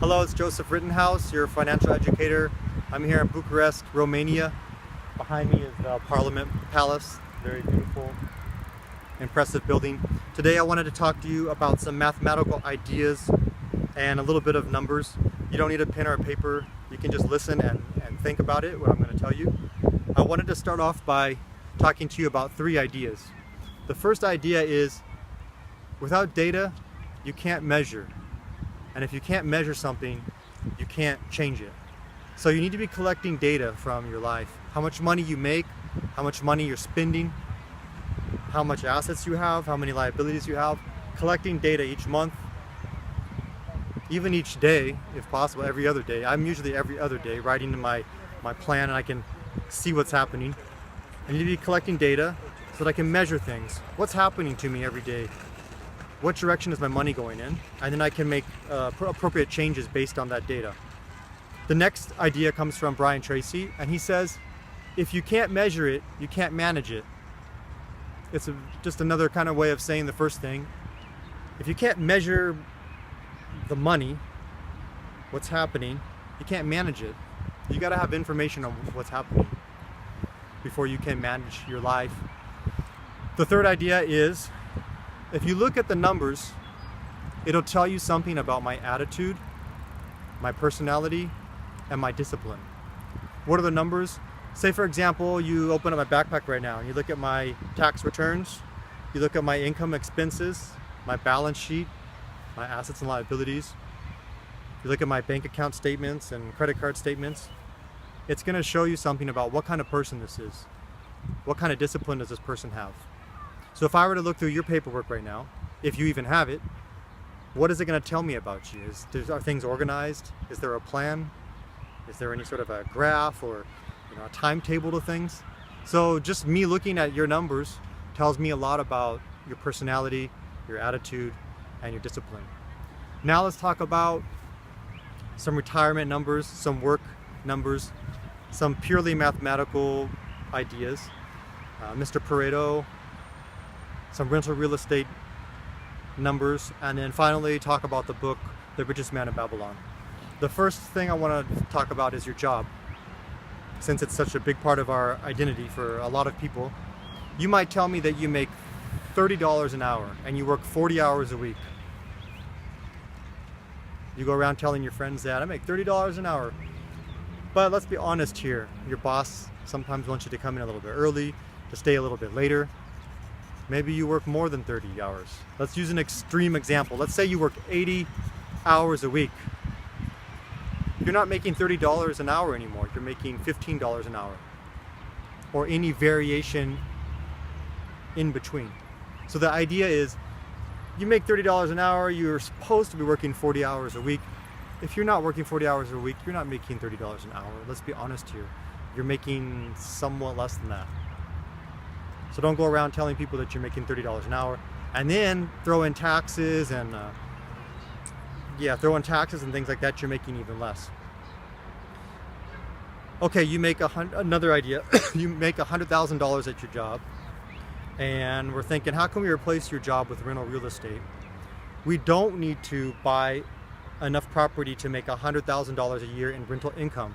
Hello, it's Joseph Rittenhouse, your financial educator. I'm here in Bucharest, Romania. Behind me is the Parliament Palace, very beautiful, impressive building. Today I wanted to talk to you about some mathematical ideas and a little bit of numbers. You don't need a pen or a paper. You can just listen and think about it, what I'm going to tell you. I wanted to start off by talking to you about 3 ideas. The first idea is, without data, you can't measure. And if you can't measure something, you can't change it. So you need to be collecting data from your life. How much money you make, how much money you're spending, how much assets you have, how many liabilities you have. Collecting data each month, even each day, if possible, every other day. I'm usually every other day writing in my plan, and I can see what's happening. I need to be collecting data so that I can measure things. What's happening to me every day? What direction is my money going in? And then I can make appropriate changes based on that data. The next idea comes from Brian Tracy, and he says, if you can't measure it, you can't manage it. It's just another kind of way of saying the first thing. If you can't measure the money, what's happening, you can't manage it. You got to have information on what's happening before you can manage your life. The third idea is, if you look at the numbers, it'll tell you something about my attitude, my personality, and my discipline. What are the numbers? Say, for example, you open up my backpack right now and you look at my tax returns, you look at my income expenses, my balance sheet, my assets and liabilities, you look at my bank account statements and credit card statements. It's going to show you something about what kind of person this is. What kind of discipline does this person have? So if I were to look through your paperwork right now, if you even have it, what is it going to tell me about you? Are things organized? Is there a plan? Is there any sort of a graph or a timetable to things? So just me looking at your numbers tells me a lot about your personality, your attitude, and your discipline. Now let's talk about some retirement numbers, some work numbers, some purely mathematical ideas. Mr. Pareto, some rental real estate numbers, and then finally talk about the book, The Richest Man in Babylon. The first thing I want to talk about is your job. Since it's such a big part of our identity for a lot of people, you might tell me that you make $30 an hour and you work 40 hours a week. You go around telling your friends that I make $30 an hour. But let's be honest here. Your boss sometimes wants you to come in a little bit early, to stay a little bit later. Maybe you work more than 30 hours. Let's use an extreme example. Let's say you work 80 hours a week. You're not making $30 an hour anymore. You're making $15 an hour, or any variation in between. So the idea is, you make $30 an hour, you're supposed to be working 40 hours a week. If you're not working 40 hours a week, you're not making $30 an hour. Let's be honest here. You're making somewhat less than that. So don't go around telling people that you're making $30 an hour and then throw in taxes and things like that, you're making even less. Okay, you make another idea. You make $100,000 at your job, and we're thinking, how can we replace your job with rental real estate? We don't need to buy enough property to make $100,000 a year in rental income.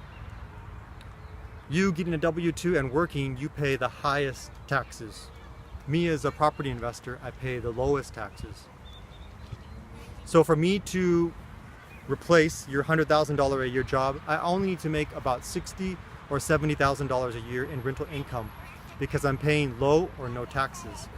You getting a W-2 and working, you pay the highest taxes. Me as a property investor, I pay the lowest taxes. So for me to replace your $100,000 a year job, I only need to make about $60,000 or $70,000 a year in rental income, because I'm paying low or no taxes.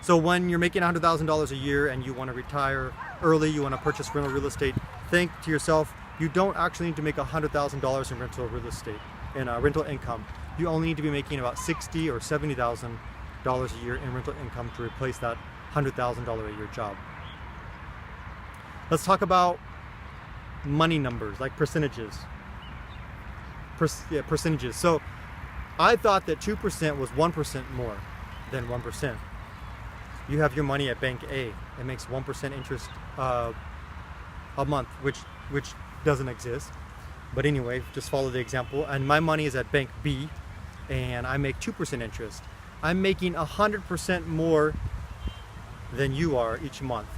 So when you're making $100,000 a year and you want to retire early, you want to purchase rental real estate, think to yourself, you don't actually need to make $100,000 in rental real estate, in rental income. You only need to be making about $60,000 or $70,000 a year in rental income to replace that $100,000 a year job. Let's talk about money numbers, like percentages. Percentages. So I thought that 2% was 1% more than 1%. You have your money at bank A. It makes 1% interest a month, which doesn't exist. But anyway, just follow the example. And my money is at bank B, and I make 2% interest. I'm making 100% more than you are each month.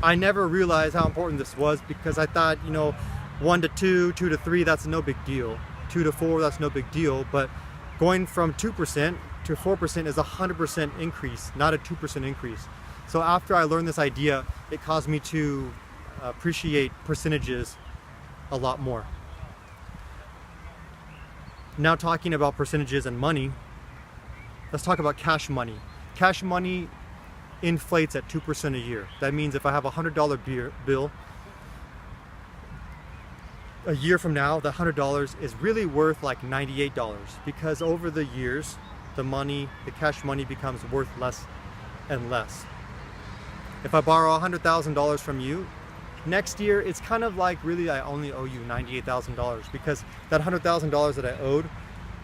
I never realized how important this was because I thought, 1 to 2, 2 to 3, that's no big deal. 2 to 4, that's no big deal. But going from 2% to 4% is a 100% increase, not a 2% increase. So after I learned this idea, it caused me to appreciate percentages a lot more. Now talking about percentages and money, let's talk about cash money. Cash money inflates at 2% a year. That means if I have a $100 bill, a year from now, the $100 is really worth like $98 because over the years, the cash money becomes worth less and less. If I borrow $100,000 from you, next year it's kind of like really I only owe you $98,000 because that $100,000 that I owed,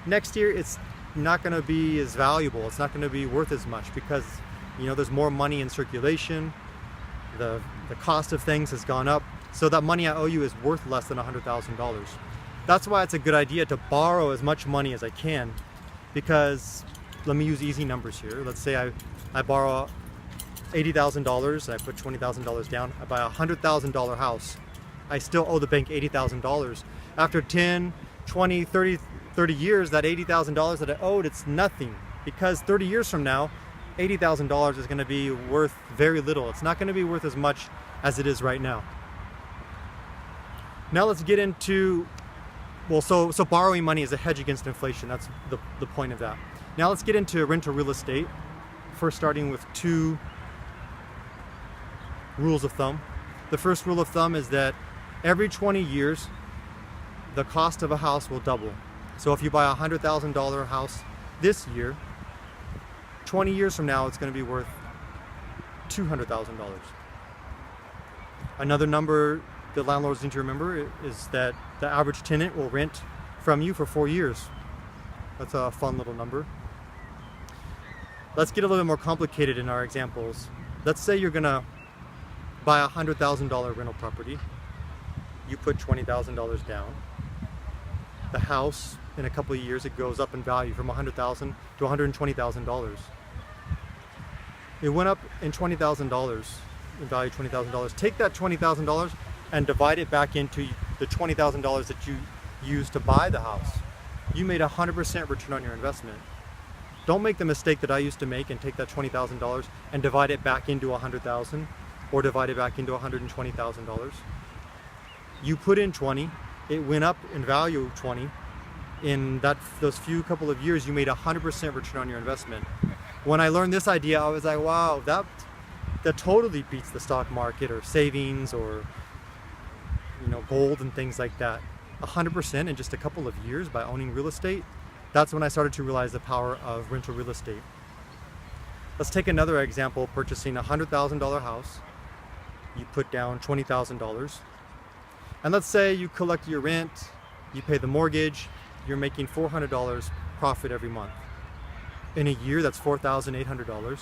next year it's not going to be as valuable. It's not going to be worth as much because there's more money in circulation. The cost of things has gone up. So that money I owe you is worth less than $100,000. That's why it's a good idea to borrow as much money as I can because, let me use easy numbers here. Let's say I borrow $80,000, I put $20,000 down, I buy a $100,000 house. I still owe the bank $80,000. After 10, 20, 30 years, that $80,000 that I owed, it's nothing because 30 years from now, $80,000 is going to be worth very little. It's not going to be worth as much as it is right now. Now let's get into, so borrowing money is a hedge against inflation. That's the point of that. Now let's get into rental real estate. First starting with 2 rules of thumb. The first rule of thumb is that every 20 years, the cost of a house will double. So if you buy a $100,000 house this year, 20 years from now, it's going to be worth $200,000. Another number that landlords need to remember is that the average tenant will rent from you for 4 years. That's a fun little number. Let's get a little bit more complicated in our examples. Let's say you're going to buy a $100,000 rental property. You put $20,000 down. The house, in a couple of years, it goes up in value from $100,000 to $120,000. It went up in $20,000, in value $20,000. Take that $20,000 and divide it back into the $20,000 that you used to buy the house. You made a 100% return on your investment. Don't make the mistake that I used to make and take that $20,000 and divide it back into $100,000 or divide it back into $120,000. You put in 20, it went up in value 20. In those few couple of years, you made a 100% return on your investment. When I learned this idea, I was like, wow, that totally beats the stock market or savings or gold and things like that. 100% in just a couple of years by owning real estate. That's when I started to realize the power of rental real estate. Let's take another example, purchasing a $100,000 house. You put down $20,000. And let's say you collect your rent, you pay the mortgage, you're making $400 profit every month. In a year, that's $4,800.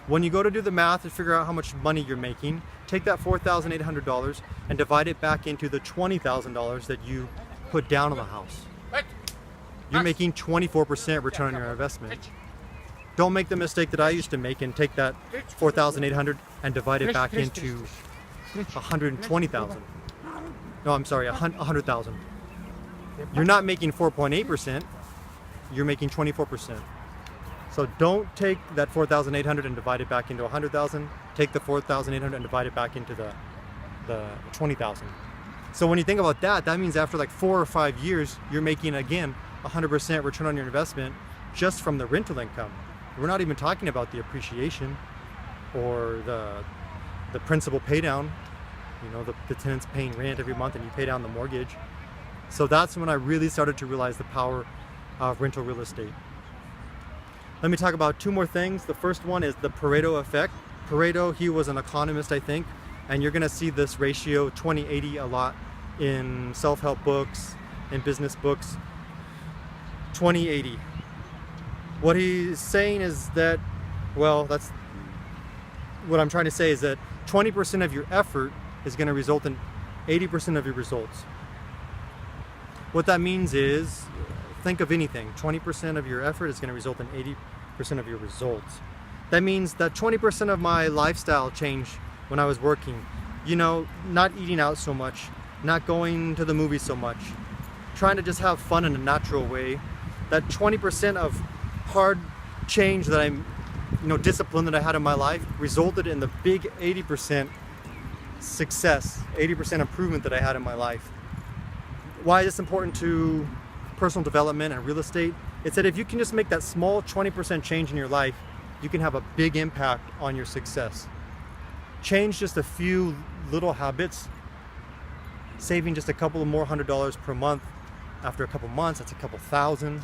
When you go to do the math and figure out how much money you're making, take that $4,800 and divide it back into the $20,000 that you put down on the house. You're making 24% return on your investment. Don't make the mistake that I used to make and take that $4,800 and divide it back into $120,000. No, I'm sorry, $100,000. You're not making 4.8%, you're making 24%. So don't take that $4,800 and divide it back into $100,000. Take the $4,800 and divide it back into the $20,000. So when you think about that, that means after like 4 or 5 years, you're making again 100% return on your investment just from the rental income. We're not even talking about the appreciation or the principal pay down. The tenant's paying rent every month and you pay down the mortgage. So that's when I really started to realize the power of rental real estate. Let me talk about 2 more things. The first one is the Pareto Effect. Pareto, he was an economist, I think, and you're gonna see this ratio 20-80 a lot in self-help books, in business books. 20-80. What he's saying is that, that's what I'm trying to say is that 20% of your effort is gonna result in 80% of your results. What that means is, think of anything. 20% of your effort is going to result in 80% of your results. That means that 20% of my lifestyle changed when I was working. You know, not eating out so much, not going to the movies so much, trying to just have fun in a natural way. That 20% of hard change that I'm, discipline that I had in my life resulted in the big 80% success, 80% improvement that I had in my life. Why is this important to personal development and real estate? It's that if you can just make that small 20% change in your life, you can have a big impact on your success. Change just a few little habits, saving just a couple of more $100 per month. After a couple months, that's a couple thousand.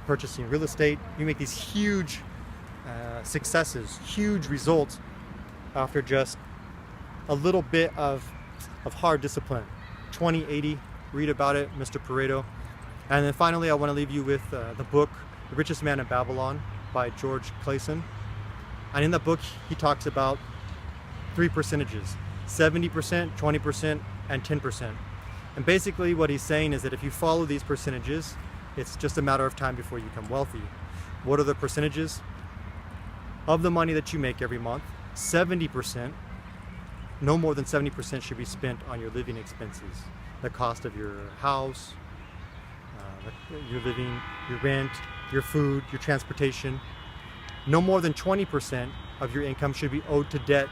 Purchasing real estate, you make these huge successes, huge results after just a little bit of hard discipline. 20-80, read about it, Mr. Pareto. And then finally, I want to leave you with the book, The Richest Man in Babylon by George Clason. And in the book, he talks about 3 percentages, 70%, 20%, and 10%. And basically what he's saying is that if you follow these percentages, it's just a matter of time before you become wealthy. What are the percentages? Of the money that you make every month, 70%, no more than 70% should be spent on your living expenses. The cost of your house, your living, your rent, your food, your transportation. No more than 20% of your income should be owed to debt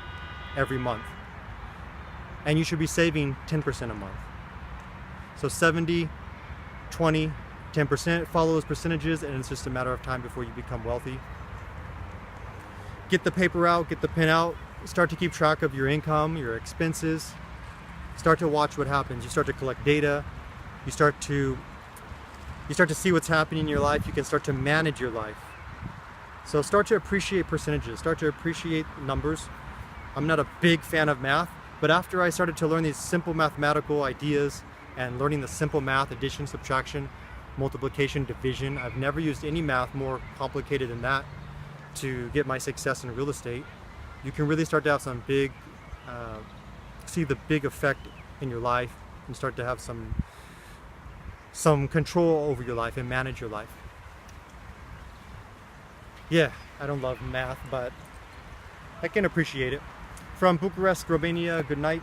every month. And you should be saving 10% a month. So 70, 20, 10%, follow those percentages, and it's just a matter of time before you become wealthy. Get the paper out, get the pen out, start to keep track of your income, your expenses. Start to watch what happens. You start to collect data. You start to see what's happening in your life. You can start to manage your life. So start to appreciate percentages, start to appreciate numbers. I'm not a big fan of math, but after I started to learn these simple mathematical ideas and learning the simple math, addition, subtraction, multiplication, division, I've never used any math more complicated than that to get my success in real estate. You can really start to have some big, see the big effect in your life and start to have some control over your life and manage your life. Yeah, I don't love math, but I can appreciate it. From Bucharest, Romania, good night.